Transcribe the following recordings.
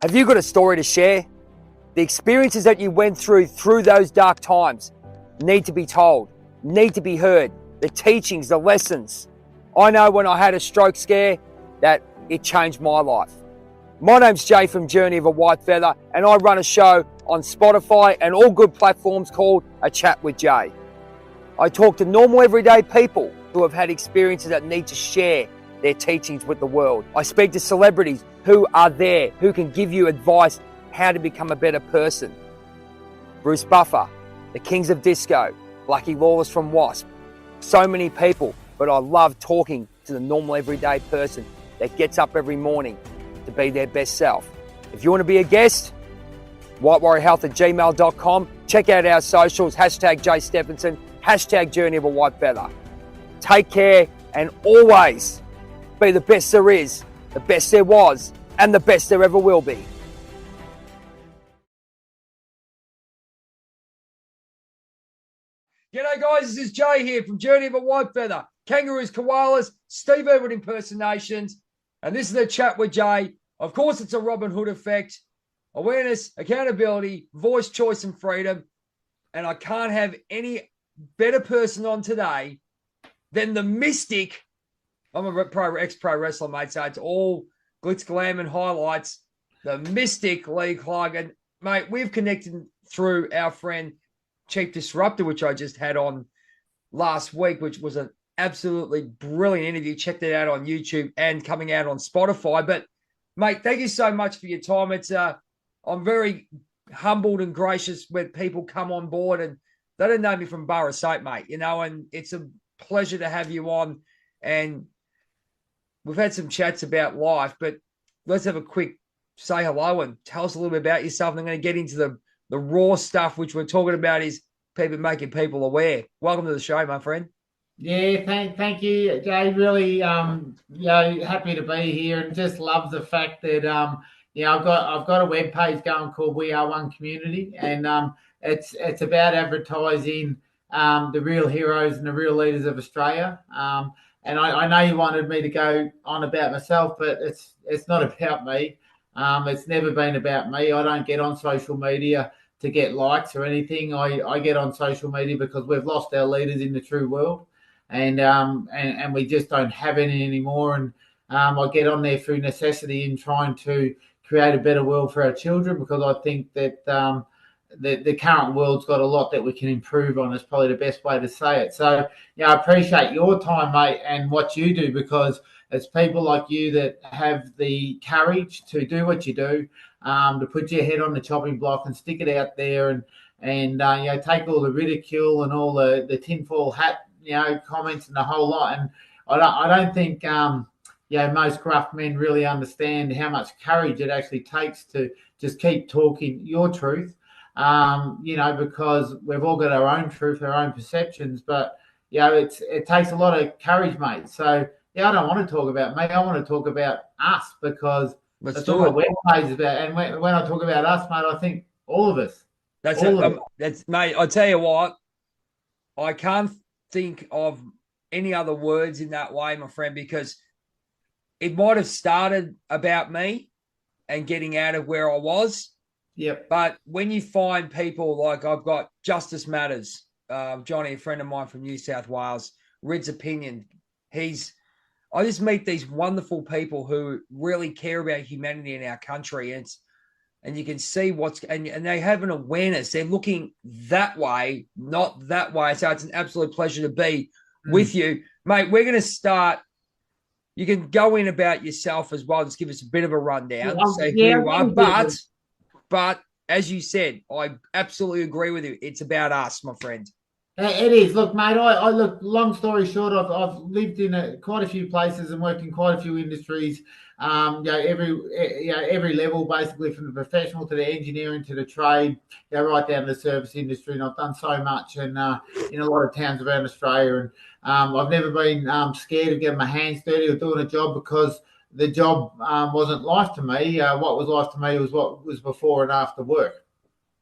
Have you got a story to share? The experiences that you went through those dark times need to be told, need to be heard. The teachings, the lessons. I know when I had a stroke scare that it changed my life. My name's Jay from Journey of a Whitefeather, and I run a show on Spotify and all good platforms called A Chat with Jay. I talk to normal everyday people who have had experiences that need to share their teachings with the world. I speak to celebrities who are there, who can give you advice how to become a better person. Bruce Buffer, the Kings of Disco, Lucky Lawless from Wasp. So many people, but I love talking to the normal everyday person that gets up every morning to be their best self. If you want to be a guest, whitewarriorhealth@gmail.com. Check out our socials, hashtag Jay Stephenson, hashtag Journey of a Whitefeather. Take care and always be the best there is, the best there was, and the best there ever will be. G'day guys, this is Jay here from Journey of a Whitefeather. Kangaroos, koalas, Steve Irwin impersonations, and this is a chat with Jay. Of course, it's a Robin Hood effect. Awareness, accountability, voice, choice, and freedom. And I can't have any better person on today than the mystic. I'm a ex-pro wrestler, mate, so it's all glitz, glam, and highlights. The mystic Leigh Klum. And, mate, we've connected through our friend Chief Disruptor, which I just had on last week, which was an absolutely brilliant interview. Check that out on YouTube and coming out on Spotify. But, mate, thank you so much for your time. It's I'm very humbled and gracious when people come on board and they don't know me from bar of soap, mate, you know, and it's a pleasure to have you on. And we've had some chats about life, but let's have a quick say hello and tell us a little bit about yourself. And I'm going to get into the raw stuff, which we're talking about is people making people aware. Welcome to the show, my friend. Yeah, thank you, Jay. Really, happy to be here, and just love the fact that I've got a web page going called We Are One Community, and it's about advertising the real heroes and the real leaders of Australia. And I know you wanted me to go on about myself, but it's not about me. It's never been about me. I don't get on social media to get likes or anything. I get on social media because we've lost our leaders in the true world, and we just don't have any anymore. And I get on there through necessity in trying to create a better world for our children, because I think that the current world's got a lot that we can improve on. Is probably the best way to say it. So, I appreciate your time, mate, and what you do, because it's people like you that have the courage to do what you do, to put your head on the chopping block and stick it out there, and take all the ridicule and all the tinfoil hat, comments and the whole lot. And I don't think most gruff men really understand how much courage it actually takes to just keep talking your truth. Because we've all got our own truth, our own perceptions, but it takes a lot of courage, mate. So I don't want to talk about me. I want to talk about us, because that's what my webpage is about. And when I talk about us, mate, I think all of us. That's mate. I tell you what, I can't think of any other words in that way, my friend, because it might have started about me and getting out of where I was. Yep. But when you find people like I've got Justice Matters, Johnny, a friend of mine from New South Wales, Red's Opinion. I just meet these wonderful people who really care about humanity in our country, and you can see and they have an awareness. They're looking that way, not that way. So it's an absolute pleasure to be with you, mate. We're going to start. You can go in about yourself as well. Just give us a bit of a rundown. Say who you are, but as you said, I absolutely agree with you. It's about us, my friend. It is. Look, mate, I look, long story short, I've lived in quite a few places and worked in quite a few industries, every level, basically, from the professional to the engineering to the trade, right down to the service industry. And I've done so much in a lot of towns around Australia. And I've never been scared of getting my hands dirty or doing a job, because the job wasn't life to me. What was life to me was what was before and after work.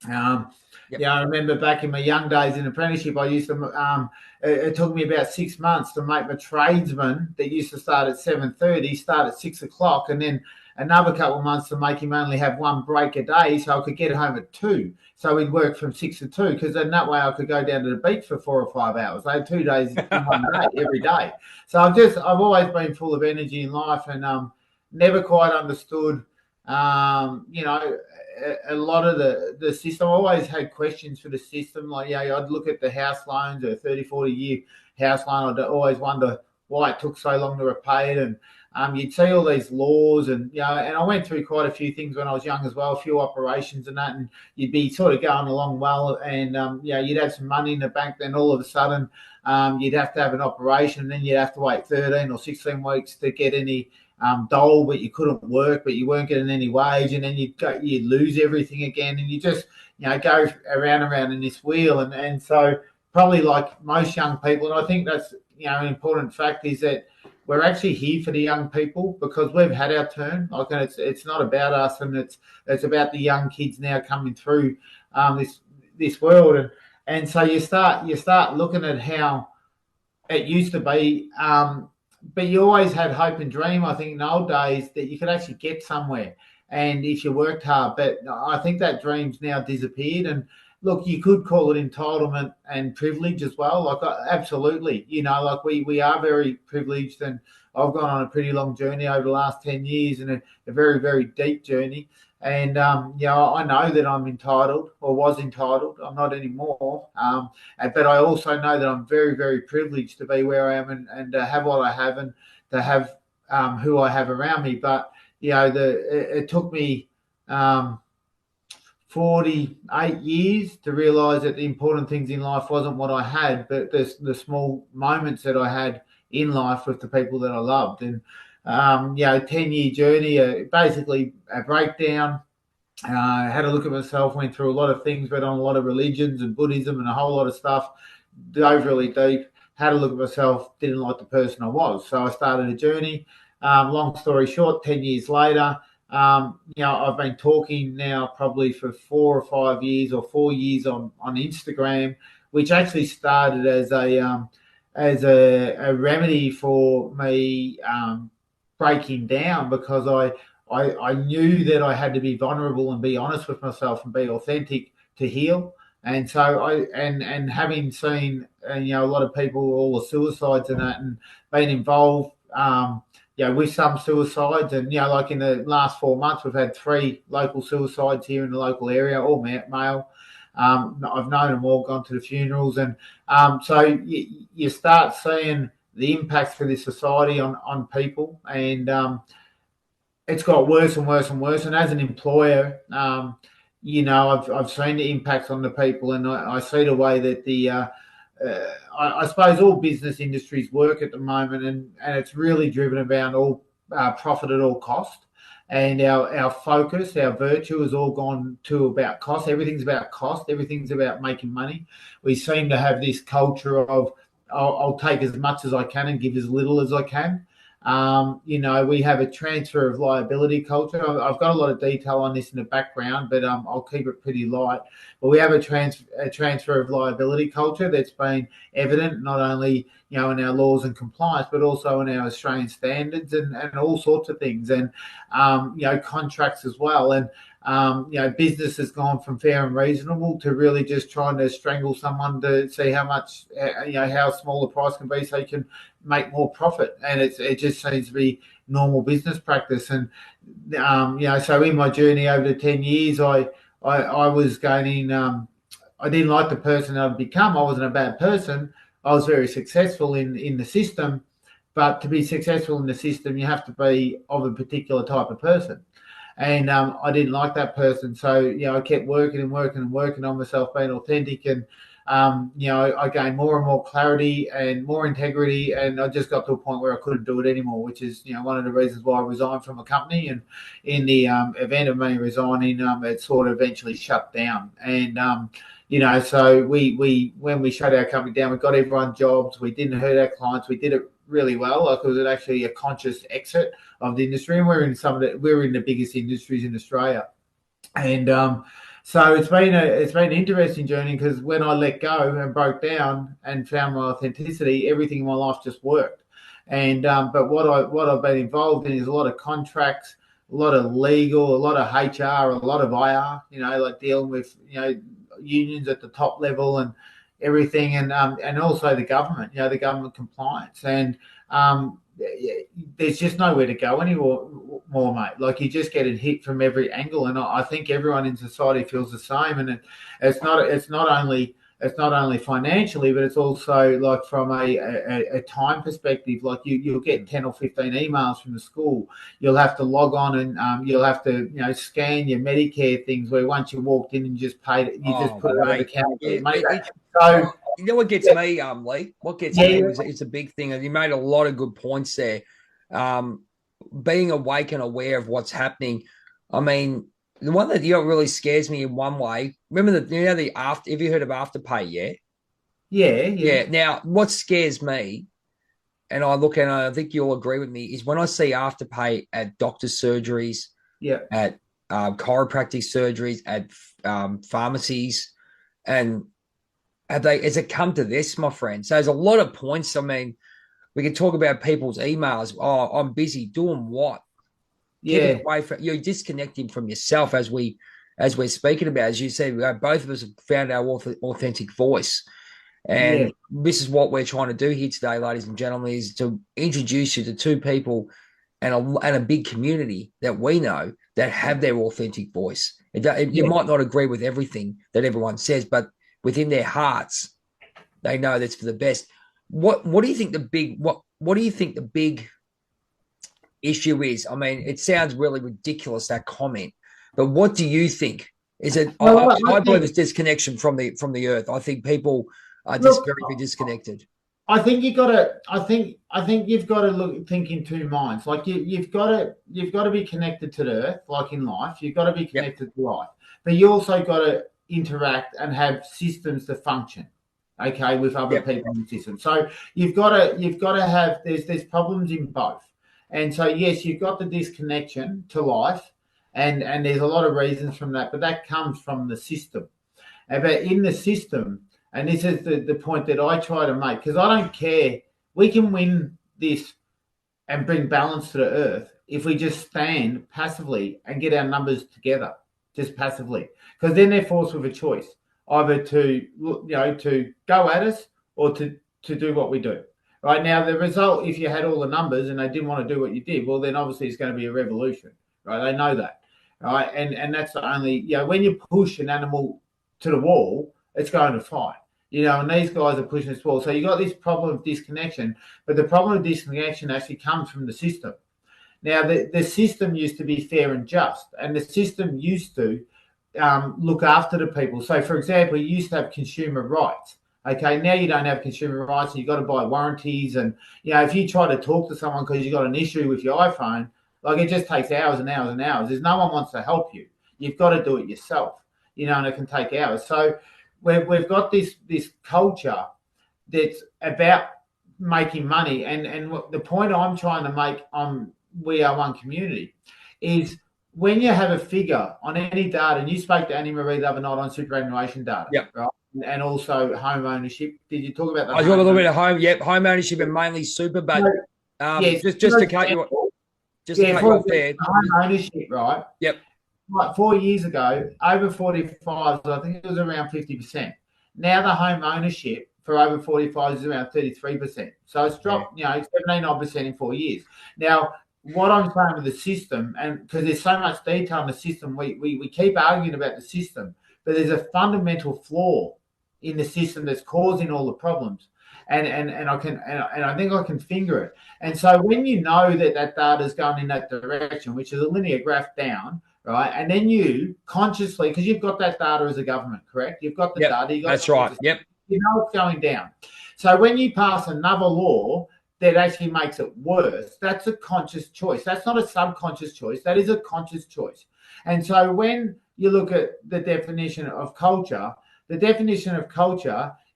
Yep. I remember back in my young days in apprenticeship, I used to, it took me about 6 months to make my tradesman that used to start at 7:30 start at 6 o'clock. And then another couple of months to make him only have one break a day so I could get home at 2. So he'd work from 6 to 2, because then that way I could go down to the beach for 4 or 5 hours. I had 2 days in one day, every day. So I've always been full of energy in life, and never quite understood, a lot of the system. I always had questions for the system. Like, I'd look at the house loans, a 30, 40-year house loan. I'd always wonder why it took so long to repay it. And you'd see all these laws, and and I went through quite a few things when I was young as well, a few operations and that, and you'd be sort of going along well, and you'd have some money in the bank, then all of a sudden you'd have to have an operation, and then you'd have to wait 13 or 16 weeks to get any dole, but you couldn't work, but you weren't getting any wage, and then you'd lose everything again, and you just go around in this wheel, and so probably like most young people, and I think that's an important fact, is that we're actually here for the young people, because we've had our turn. Like, and it's not about us, and it's about the young kids now coming through this world, and so you start looking at how it used to be. But you always had hope and dream, I think, in the old days, that you could actually get somewhere, and if you worked hard. But I think that dream's now disappeared. And look, you could call it entitlement and privilege as well. Like, absolutely, like we are very privileged, and I've gone on a pretty long journey over the last 10 years, and a very, very deep journey. And I know that I'm entitled, or was entitled. I'm not anymore. But I also know that I'm very, very privileged to be where I am, and to have what I have, and to have who I have around me. But it took me 48 years to realise that the important things in life wasn't what I had, but the small moments that I had in life with the people that I loved. And 10-year journey, basically a breakdown. Had a look at myself, went through a lot of things, read on a lot of religions and Buddhism and a whole lot of stuff, dove really deep, had a look at myself, didn't like the person I was. So I started a journey. Long story short, 10 years later, I've been talking now probably for 4 or 5 years, or 4 years on Instagram, which actually started as a remedy for me breaking down, because I knew that I had to be vulnerable and be honest with myself and be authentic to heal. And so and having seen a lot of people, all the suicides and that, and been involved with some suicides, and like in the last 4 months we've had 3 local suicides here in the local area, all male. I've known them all, gone to the funerals, and so you start seeing the impacts for this society on people, and it's got worse and worse and worse. And as an employer, I've seen the impacts on the people, and I see the way that I suppose all business industries work at the moment, and it's really driven around all profit at all cost. And our focus, our virtue has all gone to about cost. Everything's about cost. Everything's about making money. We seem to have this culture of I'll take as much as I can and give as little as I can. We have a transfer of liability culture. I've got a lot of detail on this in the background, but I'll keep it pretty light. But we have a transfer of liability culture that's been evident not only in our laws and compliance, but also in our Australian standards and all sorts of things, and contracts as well. And business has gone from fair and reasonable to really just trying to strangle someone to see how much, how small the price can be so you can make more profit. And it just seems to be normal business practice. And so in my journey over the 10 years, I was gaining. I didn't like the person I'd become. I wasn't a bad person. I was very successful in the system, but to be successful in the system, you have to be of a particular type of person. And I didn't like that person. So, I kept working on myself, being authentic. And, I gained more and more clarity and more integrity. And I just got to a point where I couldn't do it anymore, which is, one of the reasons why I resigned from a company. And in the event of me resigning, it sort of eventually shut down. And, so we when we shut our company down, we got everyone jobs. We didn't hurt our clients. We did it really well. Like, it was actually a conscious exit of the industry, and we're in the biggest industries in Australia. And so it's been an interesting journey, because when I let go and broke down and found my authenticity, everything in my life just worked. And but what I've been involved in is a lot of contracts, lot of legal, a lot of HR, a lot of IR, like dealing with, unions at the top level and everything, and also the government, the government compliance, and there's just nowhere to go anymore, mate. Like, you're just getting hit from every angle, and I think everyone in society feels the same. And it's not only financially, but it's also like from a time perspective. Like, you'll get 10 or 15 emails from the school. You'll have to log on and you'll have to scan your Medicare things, where once you walked in and just paid it, you just put it over the counter. So you know what gets me, Leigh? What gets me is a big thing, and you made a lot of good points there. Being awake and aware of what's happening. I mean, the one that really scares me in one way. Remember the after? Have you heard of Afterpay yet? Yeah. Now, what scares me, and I look and I think you'll agree with me, is when I see Afterpay at doctor's surgeries, at chiropractic surgeries, at pharmacies, and has it come to this, my friend? So there's a lot of points. I mean, we can talk about people's emails. Oh, I'm busy doing what? Keep away from, you're disconnecting from yourself, as we're speaking about. As you said, both of us have found our authentic voice. And this is what we're trying to do here today, ladies and gentlemen, is to introduce you to two people and a big community that we know that have their authentic voice. You might not agree with everything that everyone says, but within their hearts, they know that's for the best. What do you think what do you think the big issue is? I mean, it sounds really ridiculous, that comment, but what do you think? Is it? I believe it's disconnection from the earth. I think people are just very disconnected. I think you've got to. I think you've got to think in two minds. Like, you've got to be connected to the earth, like in life. You've got to be connected to life, but you also got to interact and have systems to function, okay, with other people in the system. So you've got to have. There's problems in both, and so yes, you've got the disconnection to life, and there's a lot of reasons from that, but that comes from the system. But in the system. And this is the point that I try to make, because I don't care. We can win this and bring balance to the earth if we just stand passively and get our numbers together, just passively. Because then they're forced with a choice, either to go at us or to do what we do. Right now, the result, if you had all the numbers and they didn't want to do what you did, well, then obviously it's going to be a revolution. Right? They know that. Right? And that's the only, when you push an animal to the wall, it's going to fight. And these guys are pushing this wall. So you got this problem of disconnection, but the problem of disconnection actually comes from the system. Now, the system used to be fair and just, and the system used to look after the people. So, for example, you used to have consumer rights. Okay, now you don't have consumer rights, and you've got to buy warranties. And, if you try to talk to someone because you've got an issue with your iPhone, like, it just takes hours and hours and hours. There's no one wants to help you. You've got to do it yourself, and it can take hours. So, we've got this culture that's about making money, and the point I'm trying to make on We Are One Community is, when you have a figure on any data, and you spoke to Annie Marie the other night on superannuation data, right? And also home ownership. Did you talk about that? I talk a little bit of home ownership, and mainly super, but just to cut you off there. Home ownership, right? Yep. Like 4 years ago, over 45s, I think it was around 50%. Now the home ownership for over 45s is around 33%. So it's dropped, 17% in 4 years. Now, what I'm saying with the system, and because there's so much detail in the system, we keep arguing about the system, but there's a fundamental flaw in the system that's causing all the problems. And I think I can finger it. And so when you know that data is going in that direction, which is a linear graph down, right? And then you consciously, because you've got that data as a government, correct? You've got the data. That's right. Yep. You know it's going down. So when you pass another law that actually makes it worse, that's a conscious choice. That's not a subconscious choice. That is a conscious choice. And so when you look at the definition of culture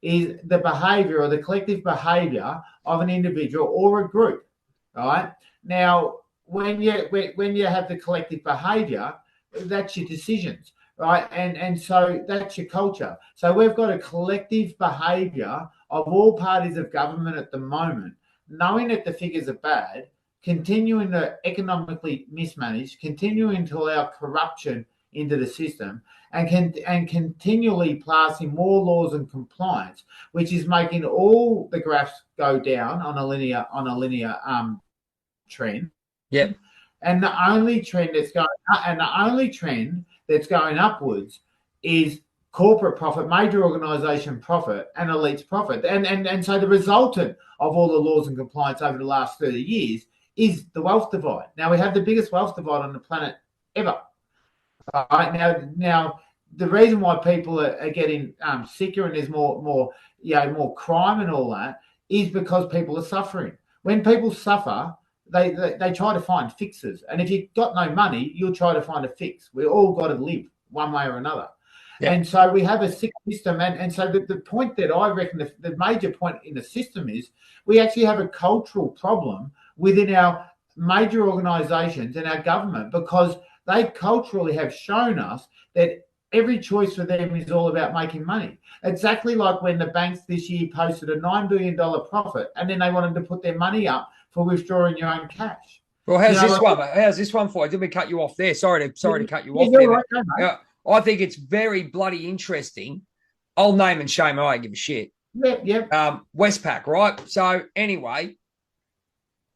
is the behavior or the collective behavior of an individual or a group, right? Now, when you have the collective behavior, that's your decisions, right? And so that's your culture. So we've got a collective behavior of all parties of government at the moment, knowing that the figures are bad, continuing to economically mismanage, continuing to allow corruption into the system, and continually passing more laws and compliance, which is making all the graphs go down on a linear trend. Yep. And the only trend that's going upwards is corporate profit, major organisation profit, and elites profit. And so the resultant of all the laws and compliance over the last 30 years is the wealth divide. Now we have the biggest wealth divide on the planet ever. Right now, the reason why people are getting sicker and there's more crime and all that is because people are suffering. When people suffer, they try to find fixes, and if you've got no money, you'll try to find a fix. We all got to live one way or another. Yeah. And so we have a sick system, and so the point that I reckon the major point in the system is we actually have a cultural problem within our major organisations and our government, because they culturally have shown us that every choice for them is all about making money. Exactly like when the banks this year posted a $9 billion profit, and then they wanted to put their money up for withdrawing your own cash. Well, how's this one for? I didn't cut you off there. Sorry to cut you off there. Right, I think it's very bloody interesting. I'll name and shame. I don't give a shit. Yep. Westpac, right? So anyway,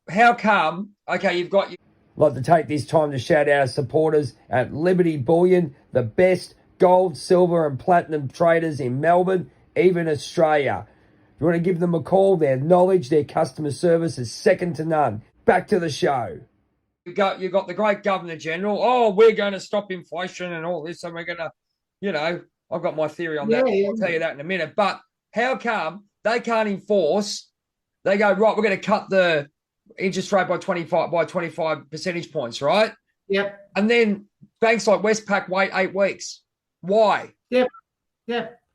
how come? Okay, you've got. I'd like to take this time to shout out our supporters at Liberty Bullion, the best gold, silver, and platinum traders in Melbourne, even Australia. You want to give them a call? Their knowledge, their customer service is second to none. Back to the show. You got the great Governor General. Oh, we're going to stop inflation and all this, and we're going to, I've got my theory on that. I'll tell you that in a minute. But how come they can't enforce? They go, right, we're going to cut the interest rate by 25 percentage points, right? Yep. And then banks like Westpac wait 8 weeks. Why? Yep.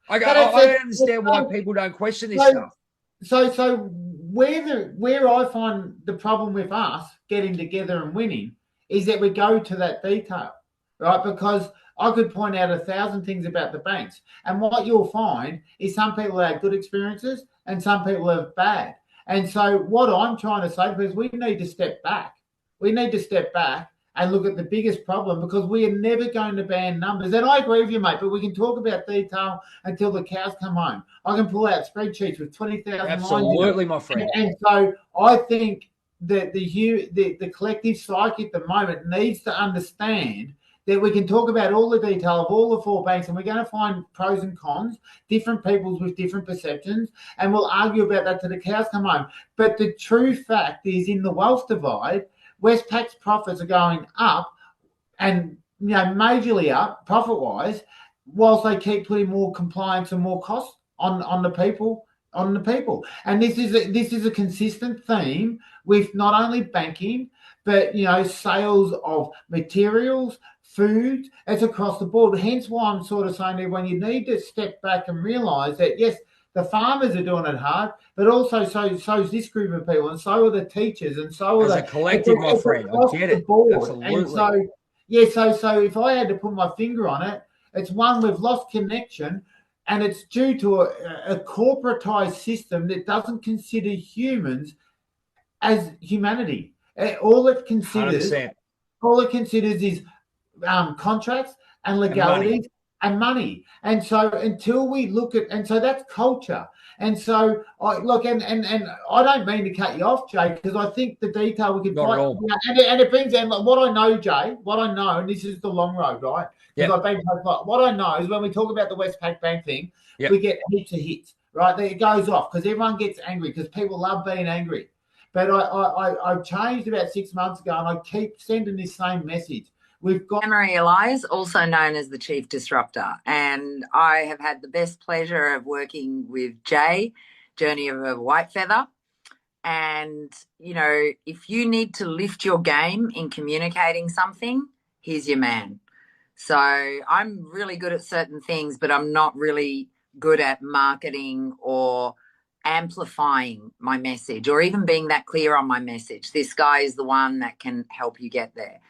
I don't understand why people don't question this stuff. So where I find the problem with us getting together and winning is that we go to that detail, right? Because I could point out 1,000 things about the banks, and what you'll find is some people have good experiences and some people have bad. And so what I'm trying to say is we need to step back. We need to step back and look at the biggest problem, because we are never going to ban numbers. And I agree with you, mate, but we can talk about detail until the cows come home. I can pull out spreadsheets with 20,000 lines. Absolutely, my friend. And so I think that the collective psyche at the moment needs to understand that we can talk about all the detail of all the 4 banks, and we're going to find pros and cons, different peoples with different perceptions, and we'll argue about that till the cows come home. But the true fact is, in the wealth divide, Westpac's profits are going up, and majorly up profit-wise, whilst they keep putting more compliance and more costs on the people. And this is a consistent theme with not only banking, but sales of materials, food. It's across the board. Hence why I'm sort of saying to everyone, you need to step back and realise that yes, the farmers are doing it hard, but also so is this group of people, and so are the teachers, and so are as a collective, my friend. I get it. Absolutely. And so if I had to put my finger on it, it's one, we've lost connection, and it's due to a corporatized system that doesn't consider humans as humanity. All it considers 100%. Is contracts and legalities and money. And so until we look at, and so that's culture. And so I don't mean to cut you off, Jay, because I think the detail we can fight, and it brings in what I know, Jay, and this is the long road, right? Because I've been what I know is when we talk about the Westpac Bank thing, we get heaps of hits, right? It goes off because everyone gets angry because people love being angry. But I changed about 6 months ago, and I keep sending this same message. We've got Marie Elias, also known as the Chief Disruptor, and I have had the best pleasure of working with Jay, Journey of a Whitefeather. And, if you need to lift your game in communicating something, he's your man. So I'm really good at certain things, but I'm not really good at marketing or amplifying my message or even being that clear on my message. This guy is the one that can help you get there.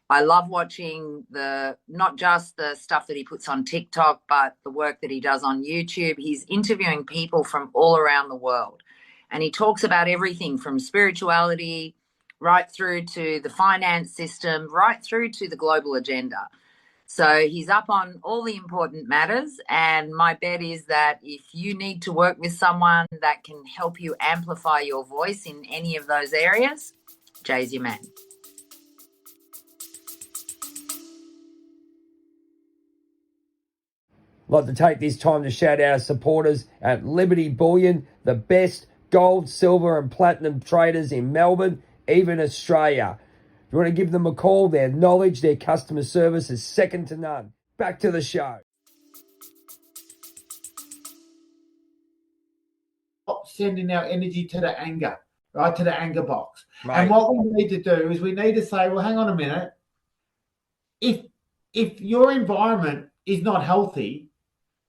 I love watching not just the stuff that he puts on TikTok, but the work that he does on YouTube. He's interviewing people from all around the world, and he talks about everything from spirituality right through to the finance system, right through to the global agenda. So he's up on all the important matters, and my bet is that if you need to work with someone that can help you amplify your voice in any of those areas, Jay's your man. I'd like to take this time to shout out our supporters at Liberty Bullion, the best gold, silver and platinum traders in Melbourne, even Australia. If you want to give them a call, their knowledge, their customer service is second to none. Back to the show. Sending our energy to the anger, right, to the anger box. Mate. And what we need to do is we need to say, well, hang on a minute. If your environment is not healthy,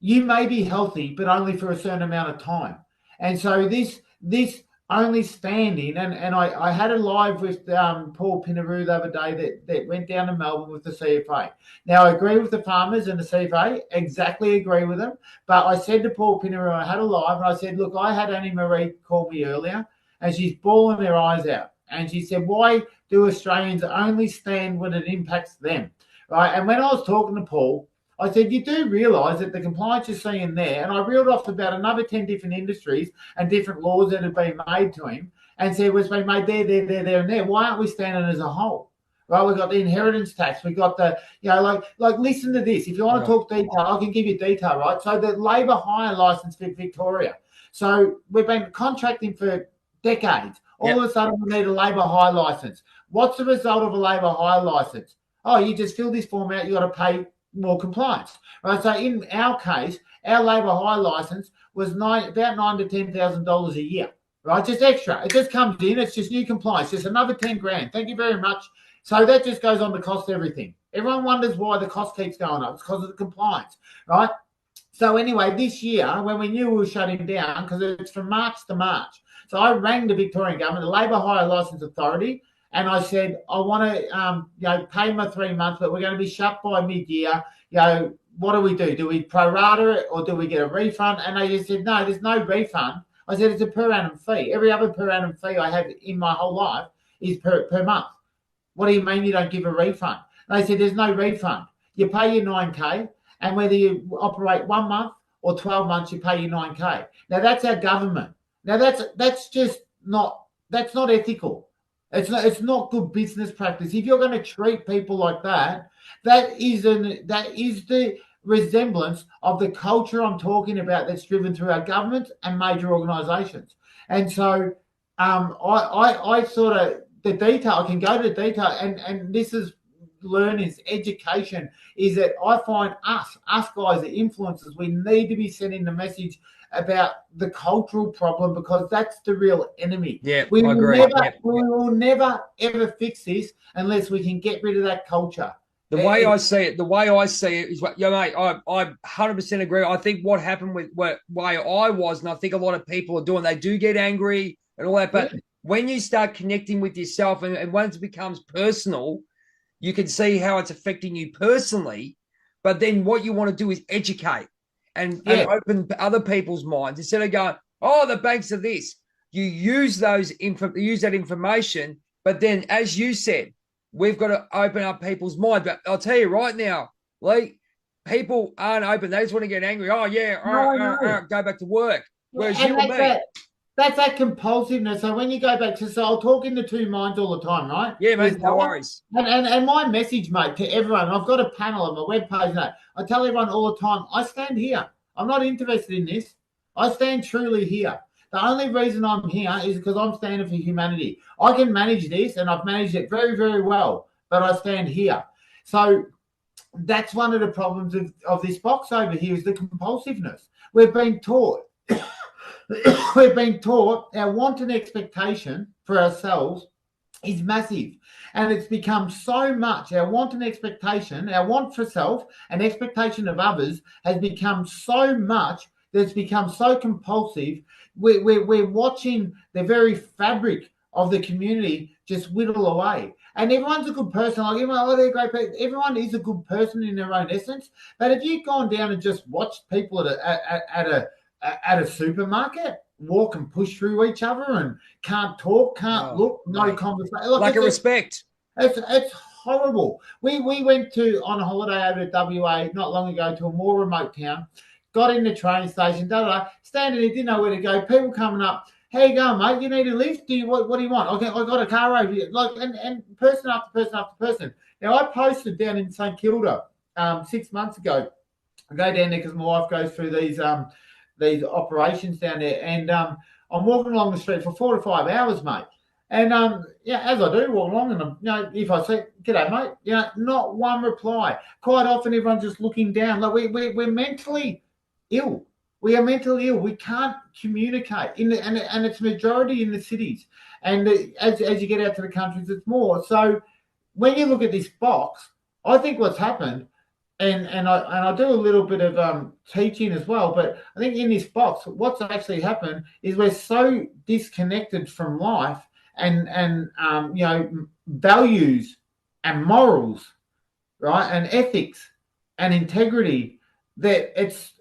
you may be healthy, but only for a certain amount of time. And so this only standing, and I had a live with Paul Pinaroo the other day that went down to Melbourne with the CFA. Now, I agree with the farmers and the CFA, exactly agree with them. But I said to Paul Pinaroo, I had a live, and I said, look, I had Annie Marie call me earlier, and she's bawling her eyes out. And she said, why do Australians only stand when it impacts them? Right? And when I was talking to Paul, I said, you do realise that the compliance you're seeing there, and I reeled off about another 10 different industries and different laws that have been made to him, and said, well, it's been made there, and there. Why aren't we standing as a whole? Right, we've got the inheritance tax. We've got the, like listen to this. If you want to talk detail, I can give you detail, right? So the labour hire licence for Victoria. So we've been contracting for decades. All of a sudden, we need a labour hire licence. What's the result of a labour hire licence? Oh, you just fill this form out, you got to pay more compliance, right? So in our case, our labour hire licence was about $9,000 to $10,000 a year, right? Just extra. It just comes in. It's just new compliance. Just another 10 grand. Thank you very much. So that just goes on to cost everything. Everyone wonders why the cost keeps going up. It's because of the compliance, right? So anyway, this year, when we knew we were shutting down, because it's from March to March, so I rang the Victorian government, the Labour Hire Licence Authority, and I said, I want to, pay my 3 months, but we're going to be shut by mid-year. What do we do? Do we prorata it or do we get a refund? And they just said, no, there's no refund. I said, it's a per annum fee. Every other per annum fee I have in my whole life is per month. What do you mean you don't give a refund? And they said, there's no refund. You pay your 9K, and whether you operate 1 month or 12 months, you pay your 9K. Now, that's our government. Now, that's just not ethical. It's not good business practice. If you're going to treat people like that, that is the resemblance of the culture I'm talking about that's driven through our government and major organisations. And so I sort of, the detail, I can go to the detail, and this is learning, education, is that I find us guys, the influencers, we need to be sending the message about the cultural problem, because that's the real enemy. Yeah, we I will agree. will never ever fix this unless we can get rid of that culture. The way I see it is what, mate, I 100% agree. I think what happened with way I was, and I think a lot of people are doing, they do get angry and all that, but when you start connecting with yourself and once it becomes personal, you can see how it's affecting you personally. But then what you want to do is educate and open other people's minds instead of going, oh, the banks are this. You use that information, but then, as you said, we've got to open up people's minds. But I'll tell you right now, Leigh, people aren't open. They just want to get angry. Oh, yeah, go back to work. Whereas you and me. That's that compulsiveness. So when you go back to, so I'll talk in the two minds all the time, right? Yeah, mate, no worries. And my message, mate, to everyone, I've got a panel on my webpage now. I tell everyone all the time, I stand here. I'm not interested in this. I stand truly here. The only reason I'm here is because I'm standing for humanity. I can manage this, and I've managed it very, very well, but I stand here. So that's one of the problems of this box over here is the compulsiveness. We've been taught our want and expectation for ourselves is massive. And it's become so much, our want and expectation, our want for self and expectation of others has become so much that it's become so compulsive. We're watching the very fabric of the community just whittle away. And everyone's a good person. Like, they're great people. Everyone is a good person in their own essence. But if you've gone down and just watched people at a supermarket, walk and push through each other and can't talk, can't look, no conversation. Like a respect. It's horrible. We went on a holiday over to WA not long ago to a more remote town, got in the train station, standing there, didn't know where to go. People coming up, how you going, mate? You need a lift? What do you want? Okay, I got a car over here. And person after person after person. Now, I posted down in St Kilda 6 months ago. I go down there because my wife goes through these operations down there, and I'm walking along the street for 4 to 5 hours, mate. And as I do walk along, and if I say, "G'day, mate," not one reply. Quite often, everyone's just looking down. Like we're mentally ill. We are mentally ill. We can't communicate, and it's majority in the cities. And as you get out to the countries, it's more. So when you look at this box, I think what's happened, and I do a little bit of teaching as well, but I think in this box, what's actually happened is we're so disconnected from life and values and morals, right, and ethics and integrity, that it's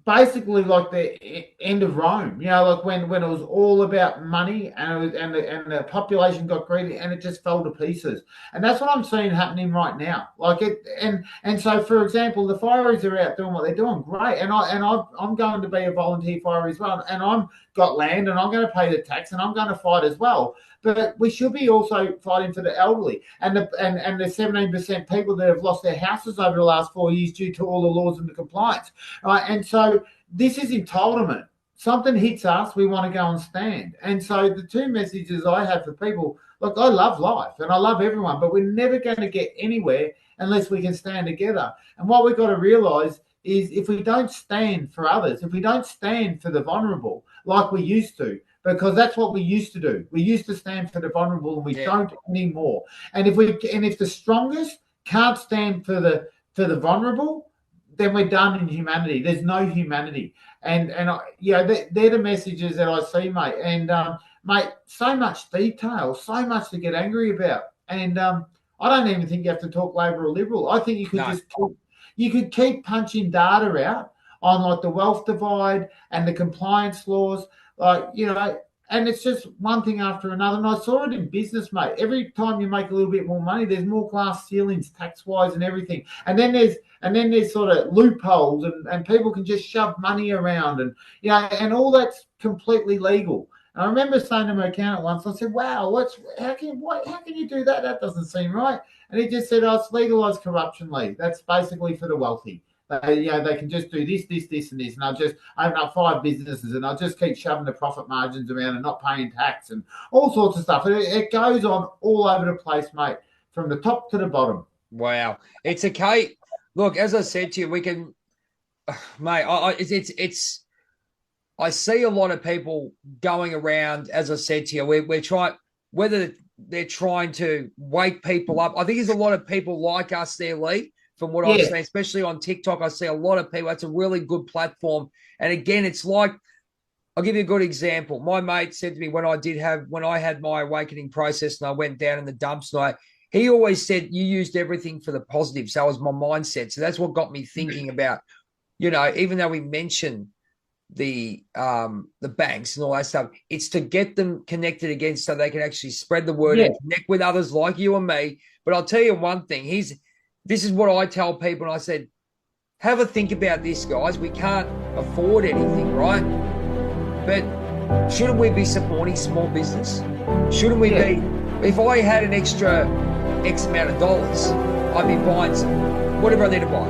basically like the end of Rome, like when it was all about money and the population got greedy and it just fell to pieces. And that's what I'm seeing happening right now. Like it, and so, for example, the fireys are out doing what they're doing, great. And I'm going to be a volunteer firer as well, and I'm got land and I'm going to pay the tax and I'm going to fight as well. But we should be also fighting for the elderly and the 17% people that have lost their houses over the last 4 years due to all the laws and the compliance. Right? And so this is entitlement. Something hits us, we want to go and stand. And so the two messages I have for people, look, I love life and I love everyone, but we're never going to get anywhere unless we can stand together. And what we've got to realise is if we don't stand for others, if we don't stand for the vulnerable like we used to, because that's what we used to do. We used to stand for the vulnerable, and we don't anymore. And if the strongest can't stand for the vulnerable, then we're done in humanity. There's no humanity. And they're the messages that I see, mate. And mate, so much detail, so much to get angry about. And I don't even think you have to talk Labor or Liberal. I think you could keep punching data out on like the wealth divide and the compliance laws. And it's just one thing after another. And I saw it in business, mate. Every time you make a little bit more money, there's more glass ceilings, tax-wise and everything. And then there's sort of loopholes, and people can just shove money around, and and all that's completely legal. And I remember saying to my accountant once, I said, "Wow, how can you do that? That doesn't seem right." And he just said, "Oh, it's legalised corruption, Lee. That's basically for the wealthy. They can just do this, and this, and I'll just open up 5 businesses, and I'll just keep shoving the profit margins around and not paying tax and all sorts of stuff." It goes on all over the place, mate, from the top to the bottom. Wow, it's a case. Look, as I said to you, we can, mate. I see a lot of people going around. As I said to you, we're trying, whether they're trying to wake people up. I think there's a lot of people like us there, Lee. From what I'm saying, especially on TikTok, I see a lot of people. That's a really good platform. And again, it's like, I'll give you a good example. My mate said to me when I had my awakening process and I went down in the dumps, and he always said, you used everything for the positive. So that was my mindset. So that's what got me thinking about, even though we mentioned the banks and all that stuff, it's to get them connected again so they can actually spread the word and connect with others like you and me. But I'll tell you one thing, this is what I tell people, and I said, have a think about this, guys. We can't afford anything, right? But shouldn't we be supporting small business? Shouldn't we be? If I had an extra X amount of dollars, I'd be buying some, whatever I need to buy.